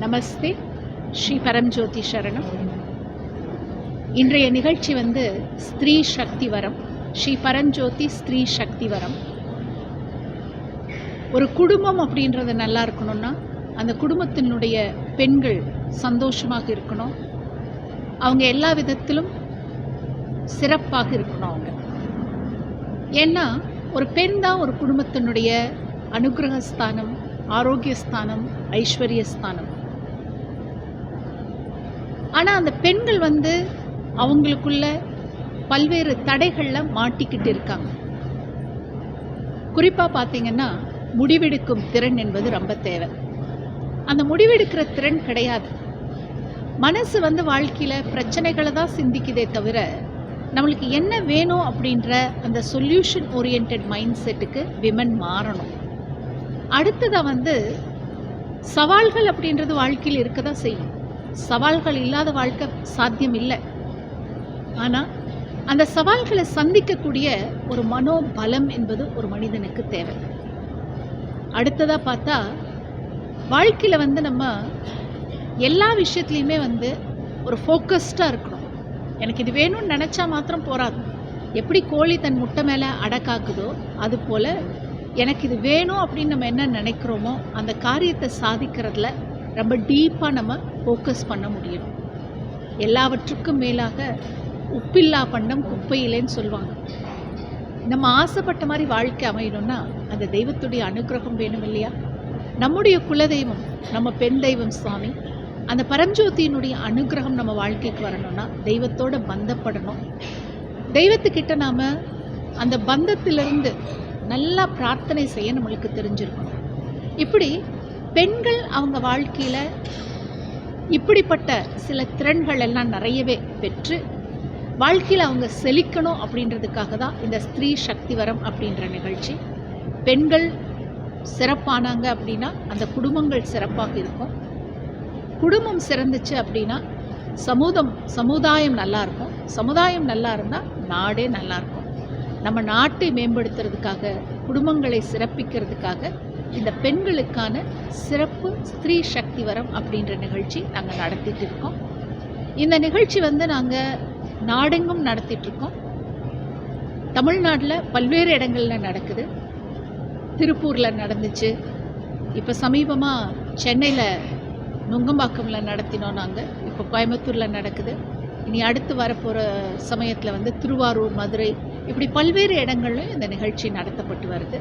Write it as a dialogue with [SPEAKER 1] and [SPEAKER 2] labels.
[SPEAKER 1] நமஸ்தே. ஸ்ரீ பரம்ஜோதி சரணம். இன்றைய நிகழ்ச்சி ஸ்திரீ சக்தி வரம். ஸ்ரீ பரஞ்சோதி ஸ்திரீ சக்தி வரம். ஒரு குடும்பம் அப்படின்றது நல்லா இருக்கணும்னா அந்த குடும்பத்தினுடைய பெண்கள் சந்தோஷமாக இருக்கணும். அவங்க எல்லா விதத்திலும் சிறப்பாக இருக்கணும். அவங்க ஏன்னா ஒரு பெண் தான் ஒரு குடும்பத்தினுடைய அனுகிரகஸ்தானம், ஆரோக்கியஸ்தானம், ஐஸ்வர்யஸ்தானம். ஆனால் அந்த பெண்கள் அவங்களுக்குள்ள பல்வேறு தடைகளில் மாட்டிக்கிட்டு இருக்காங்க. குறிப்பாக பார்த்தீங்கன்னா முடிவெடுக்கும் திறன் என்பது ரொம்ப தேவை. அந்த முடிவெடுக்கிற திறன் கிடையாது. மனசு வாழ்க்கையில் பிரச்சனைகளை தான் சிந்திக்குதே தவிர நம்மளுக்கு என்ன வேணும் அப்படின்ற அந்த சொல்யூஷன் ஓரியன்ட் மைண்ட் செட்டுக்கு விமன் மாறணும். அடுத்ததாக சவால்கள் அப்படின்றது வாழ்க்கையில் இருக்க தான் செய்யும். சவால்கள் இல்லாத வாழ்க்கை சாத்தியம் இல்லை. ஆனால் அந்த சவால்களை சந்திக்கக்கூடிய ஒரு மனோபலம் என்பது ஒரு மனிதனுக்கு தேவை. அடுத்ததாக பார்த்தா வாழ்க்கையில் நம்ம எல்லா விஷயத்துலையுமே ஒரு ஃபோக்கஸ்டாக இருக்கணும். எனக்கு இது வேணும்னு நினச்சா மாத்திரம் போகாது. எப்படி கோழி தன் முட்டை மேலே அடக்காக்குதோ அதுபோல் எனக்கு இது வேணும் அப்படின்னு நம்ம என்ன நினைக்கிறோமோ அந்த காரியத்தை சாதிக்கிறதுல ரொம்ப டீப்பாக நம்ம ஃபோக்கஸ் பண்ண முடியும். எல்லாவற்றுக்கும் மேலாக உப்பில்லா பண்டம் குப்பையிலேன்னு சொல்லுவாங்க. நம்ம ஆசைப்பட்ட மாதிரி வாழ்க்கை அமையணும்னா அந்த தெய்வத்துடைய அனுகிரகம் வேணும் இல்லையா? நம்முடைய குலதெய்வம் நம்ம பெண் தெய்வம் சுவாமி, அந்த பரஞ்சோதியினுடைய அனுகிரகம் நம்ம வாழ்க்கைக்கு வரணும்னா தெய்வத்தோடு பந்தப்படணும். தெய்வத்துக்கிட்ட நாம் அந்த பந்தத்திலிருந்து நல்லா பிரார்த்தனை செய்ய நம்மளுக்கு தெரிஞ்சிருக்கணும். இப்படி பெண்கள் அவங்க வாழ்க்கையில் இப்படிப்பட்ட சில திறன்கள் எல்லாம் நிறையவே பெற்று வாழ்க்கையில் அவங்க செழிக்கணும் அப்படின்றதுக்காக தான் இந்த ஸ்திரீ சக்தி வரம் அப்படின்ற நிகழ்ச்சி. பெண்கள் சிறப்பானாங்க அப்படின்னா அந்த குடும்பங்கள் சிறப்பாக இருக்கும். குடும்பம் சிறந்துச்சு அப்படின்னா சமுதாயம் நல்லா இருக்கும். சமுதாயம் நல்லா இருந்தால் நாடே நல்லா இருக்கும். நம்ம நாட்டை மேம்படுத்துறதுக்காக, குடும்பங்களை சிறப்பிக்கிறதுக்காக இந்த பெண்களுக்கான சிறப்பு ஸ்திரீ சக்தி வரம் அப்படின்ற நிகழ்ச்சி நாங்கள் நடத்திட்டு இருக்கோம். இந்த நிகழ்ச்சி நாங்கள் நாடெங்கும் நடத்திட்டுருக்கோம். தமிழ்நாட்டில் பல்வேறு இடங்களில் நடக்குது. திருப்பூரில் நடந்துச்சு. இப்போ சமீபமாக சென்னையில் நுங்கம்பாக்கமில் நடத்தினோம். நாங்கள் இப்போ கோயம்புத்தூரில் நடக்குது. இனி அடுத்து வரப்போகிற சமயத்தில் திருவாரூர், மதுரை, இப்படி பல்வேறு இடங்கள்லையும் இந்த நிகழ்ச்சி நடத்தப்பட்டு வருது.